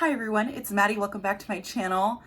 Hi everyone, it's Maddie. Welcome back to my channel.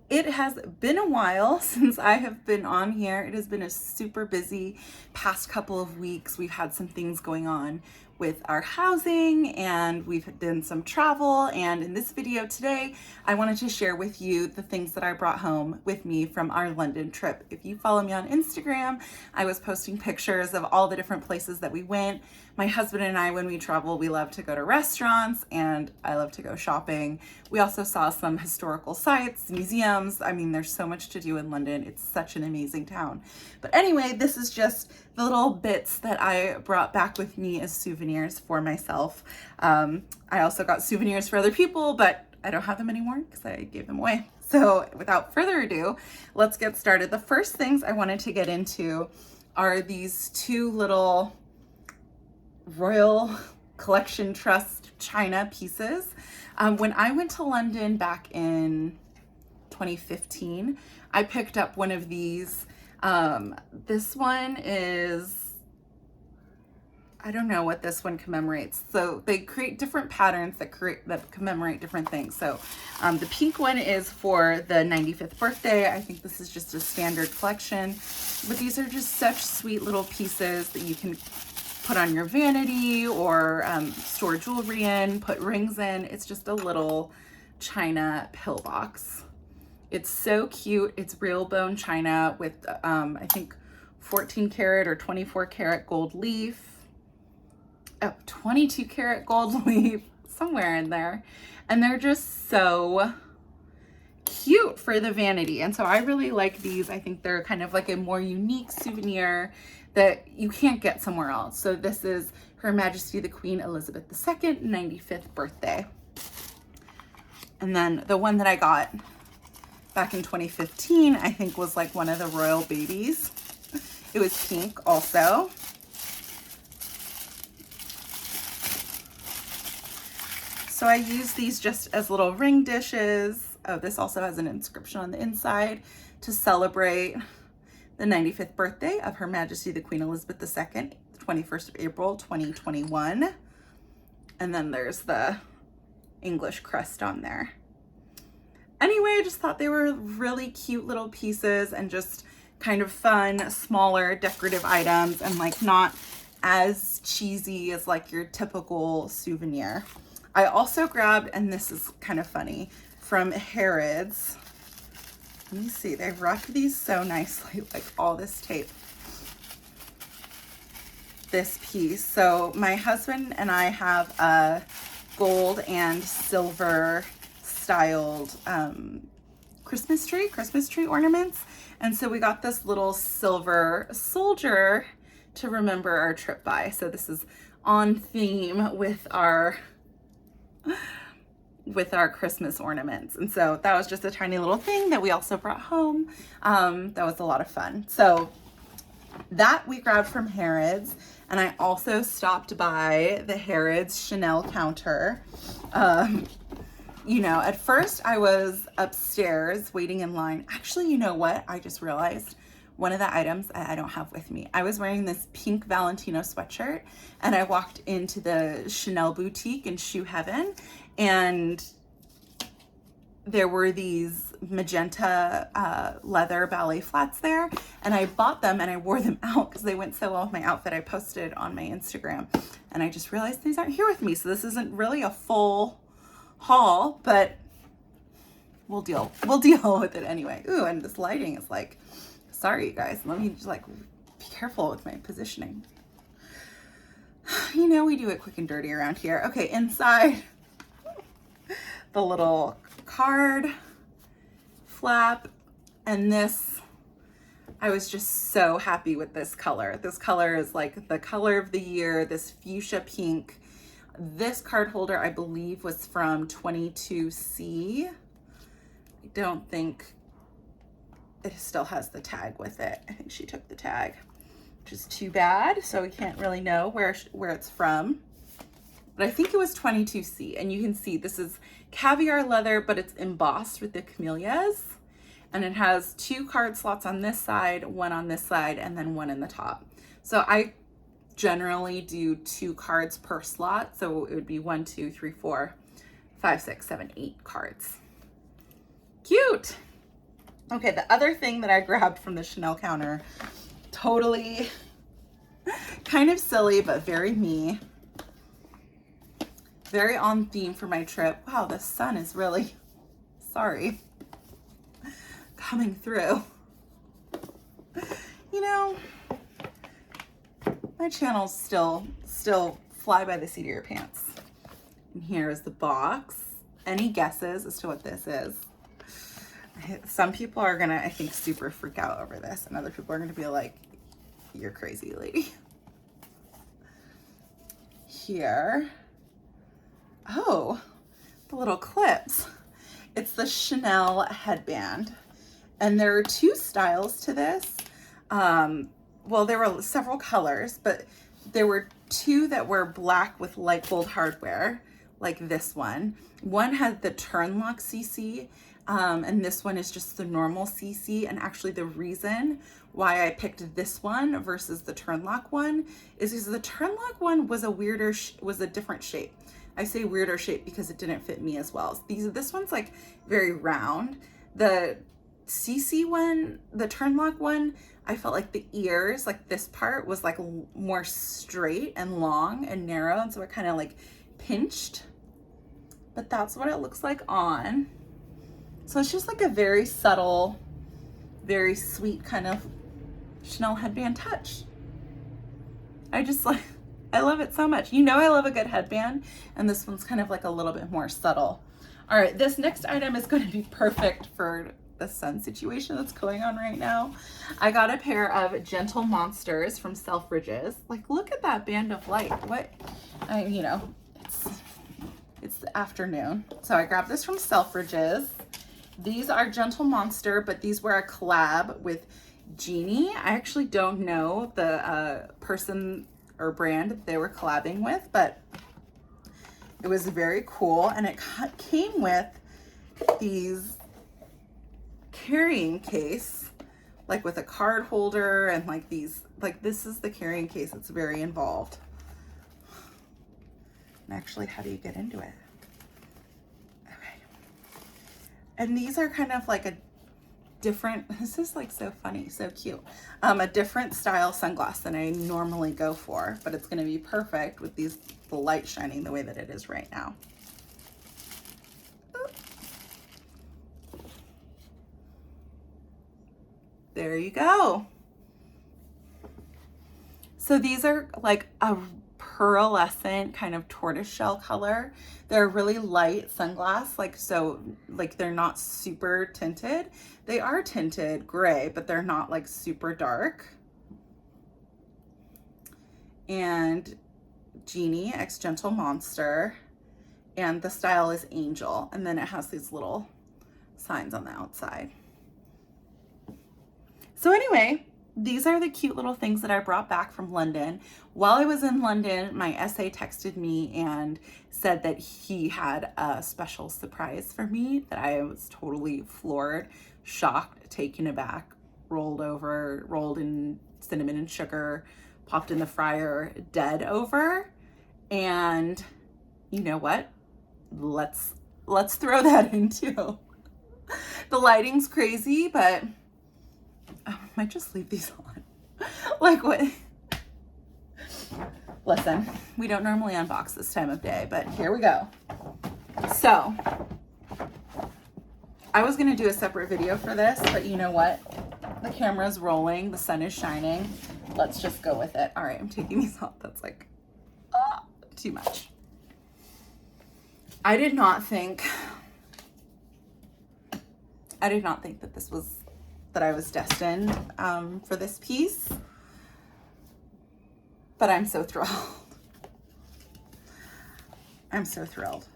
It has been a while since I have been on here. It has been a super busy past couple of weeks. We've had some things going on with our housing and we've done some travel. And in this video today, I wanted to share with you the things that I brought home with me from our London trip. If you follow me on Instagram, I was posting pictures of all the different places that we went. My husband and I, when we travel, we love to go to restaurants and I love to go shopping. We also saw some historical sites, museums. I mean, there's so much to do in London. It's such an amazing town. But anyway, this is just the little bits that I brought back with me as souvenirs for myself. I also got souvenirs for other people, but I don't have them anymore because I gave them away. So without further ado, let's get started. The first things I wanted to get into are these two little Royal Collection Trust China pieces. When I went to London back in 2015, I picked up one of these. This one is, I don't know what this one commemorates. So they create different patterns that commemorate different things. So the pink one is for the 95th birthday. I think this is just a standard collection, but these are just such sweet little pieces that you can put on your vanity or store jewelry in, put rings in. It's just a little China pillbox. It's so cute. It's real bone China with I think 14 karat or 24 karat gold leaf. Oh, 22 karat gold leaf, somewhere in there. And they're just so cute for the vanity. And so I really like these. I think they're kind of like a more unique souvenir that you can't get somewhere else. So this is Her Majesty the Queen Elizabeth II 95th birthday. And then the one that I got back in 2015, I think was like one of the royal babies. It was pink also. So I use these just as little ring dishes. Oh, this also has an inscription on the inside to celebrate the 95th birthday of Her Majesty the Queen Elizabeth II, the 21st of April, 2021. And then there's the English crest on there. Anyway, I just thought they were really cute little pieces and just kind of fun, smaller, decorative items and like not as cheesy as like your typical souvenir. I also grabbed, and this is kind of funny, from Harrods. Let me see, they wrapped these so nicely, like all this tape. This piece. So my husband and I have a gold and silver styled Christmas tree ornaments. And so we got this little silver soldier to remember our trip by. So this is on theme with our Christmas ornaments. And so that was just a tiny little thing that we also brought home. That was a lot of fun. So that we grabbed from Harrods. And I also stopped by the Harrods Chanel counter. You know, at first I was upstairs waiting in line. Actually, you know what? I just realized one of the items I don't have with me. I was wearing this pink Valentino sweatshirt and I walked into the Chanel boutique in Shoe Heaven and there were these magenta leather ballet flats there and I bought them and I wore them out because they went so well with my outfit. I posted on my Instagram and I just realized these aren't here with me. So this isn't really a full haul, but we'll deal with it anyway. Ooh, and this lighting is like, sorry you guys, let me just like be careful with my positioning. You know, we do it quick and dirty around here. Okay, inside the little card flap, and this, I was just so happy with this color. This color is like the color of the year, this fuchsia pink. This card holder, I believe, was from 22C. I don't think it still has the tag with it. I think she took the tag, which is too bad. So we can't really know where it's from. But I think it was 22C. And you can see this is caviar leather, but it's embossed with the camellias. And it has 2 card slots on this side, 1 on this side, and then 1 in the top. So I generally do 2 cards per slot. So it would be 1, 2, 3, 4, 5, 6, 7, 8 cards. Cute. Okay, the other thing that I grabbed from the Chanel counter, totally kind of silly, but very me. Very on theme for my trip. Wow, the sun is really, sorry, coming through. You know, my channel's still fly by the seat of your pants. And here is the box. Any guesses as to what this is? Some people are gonna, I think, super freak out over this, and other people are gonna be like, you're crazy, lady. Here. Oh, the little clips. It's the Chanel headband. And there are 2 styles to this. Well, there were several colors, but there were 2 that were black with light gold hardware, like this one. One had the turn lock CC, and this one is just the normal CC. And actually the reason why I picked this one versus the turn lock one is because the turn lock one was a different shape. I say weirder shape because it didn't fit me as well. This one's like very round. The CC one, the turn lock one, I felt like the ears, like this part was like more straight and long and narrow. And so it kind of like pinched, but that's what it looks like on. So it's just like a very subtle, very sweet kind of Chanel headband touch. I love it so much. You know, I love a good headband, and this one's kind of like a little bit more subtle. All right, this next item is going to be perfect for the sun situation that's going on right now. I got a pair of Gentle Monsters from Selfridges. Like, look at that band of light. What, you know, it's the afternoon. So I grabbed this from Selfridges. These are Gentle Monster, but these were a collab with Genie. I actually don't know the person or brand that they were collabing with, but it was very cool. And it came with these carrying case, like with a card holder and like these, like this is the carrying case. It's very involved. And actually, how do you get into it? Okay. And these are kind of like a different, this is like so funny, so cute. A different style sunglass than I normally go for, but it's going to be perfect with the light shining the way that it is right now. Ooh. There you go. So these are like a pearlescent kind of tortoiseshell color. They're a really light sunglass, like they're not super tinted. They are tinted gray, but they're not like super dark. And Genie X Gentle Monster, and the style is Angel, and then it has these little signs on the outside. So anyway, these are the cute little things that I brought back from London. While I was in London, my SA texted me and said that he had a special surprise for me that I was totally floored, shocked, taken aback, rolled in cinnamon and sugar, popped in the fryer, dead over. And you know what? Let's throw that in too. The lighting's crazy, but I might just leave these on. Like what? Listen, we don't normally unbox this time of day, but here we go. So I was gonna do a separate video for this, but you know what? The camera's rolling, the sun is shining. Let's just go with it. All right, I'm taking these off. That's like too much. I did not think that I was destined for this piece, but I'm so thrilled. I'm so thrilled.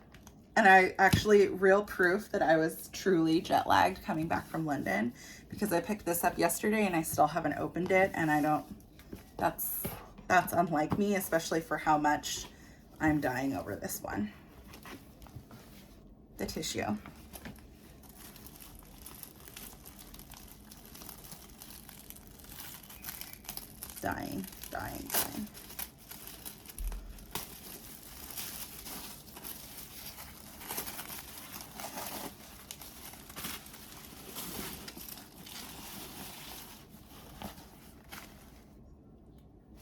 And I actually, real proof that I was truly jet lagged coming back from London, because I picked this up yesterday and I still haven't opened it, and that's unlike me, especially for how much I'm dying over this one. The tissue. Dying.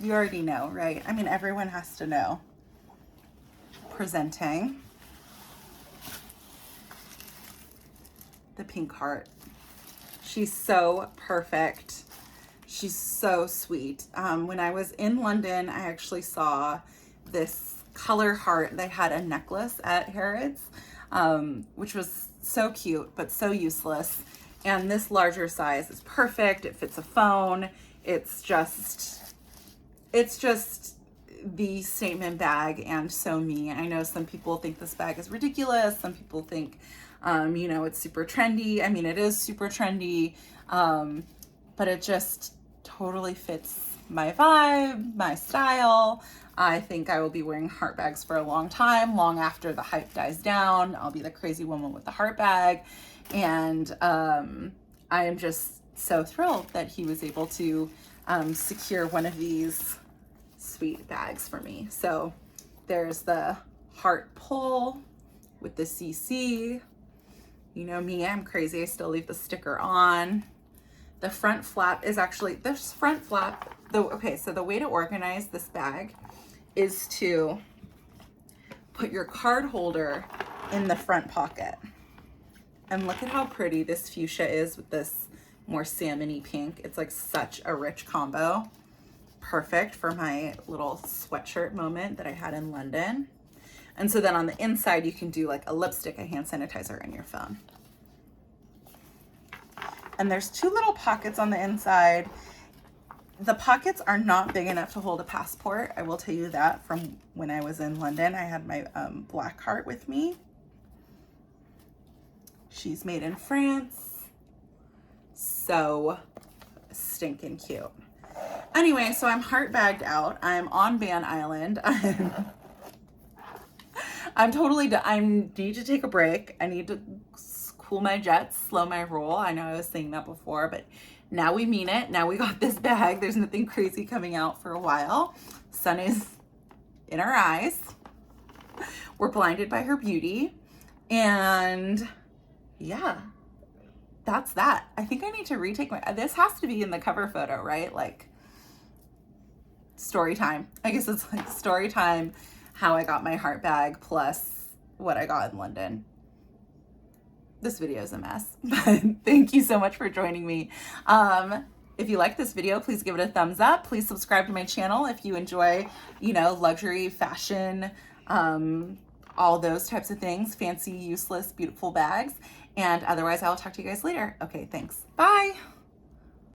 You already know, right? I mean, everyone has to know. Presenting the pink heart. She's so perfect. She's so sweet. When I was in London, I actually saw this color heart. They had a necklace at Harrods, which was so cute, but so useless. And this larger size is perfect. It fits a phone. It's just the statement bag, and so me. I know some people think this bag is ridiculous. Some people think, it's super trendy. I mean, it is super trendy, but it just totally fits my vibe, my style. I think I will be wearing heart bags for a long time, long after the hype dies down. I'll be the crazy woman with the heart bag. And I am just so thrilled that he was able to secure one of these sweet bags for me. So there's the heart pull with the CC. You know me, I'm crazy. I still leave the sticker on. The front flap is actually, this front flap, okay, so the way to organize this bag is to put your card holder in the front pocket. And look at how pretty this fuchsia is with this more salmon-y pink. It's like such a rich combo. Perfect for my little sweatshirt moment that I had in London. And so then on the inside, you can do like a lipstick, a hand sanitizer, and your phone. And there's two little pockets on the inside. The pockets are not big enough to hold a passport. I will tell you that from when I was in London. I had my black heart with me. She's made in France. So stinking cute. Anyway, so I'm heart bagged out. I'm on Van Island. I'm totally done. I need to take a break. I need to cool my jets, slow my roll. I know I was saying that before, but now we mean it. Now we got this bag. There's nothing crazy coming out for a while. Sun is in our eyes. We're blinded by her beauty. And yeah, that's that. I think I need to retake this has to be in the cover photo, right? Like story time. I guess it's like story time, how I got my heart bag plus what I got in London. This video is a mess, but thank you so much for joining me. If you like this video, please give it a thumbs up. Please subscribe to my channel if you enjoy, luxury, fashion, all those types of things, fancy, useless, beautiful bags. And otherwise, I will talk to you guys later. Okay, thanks. Bye.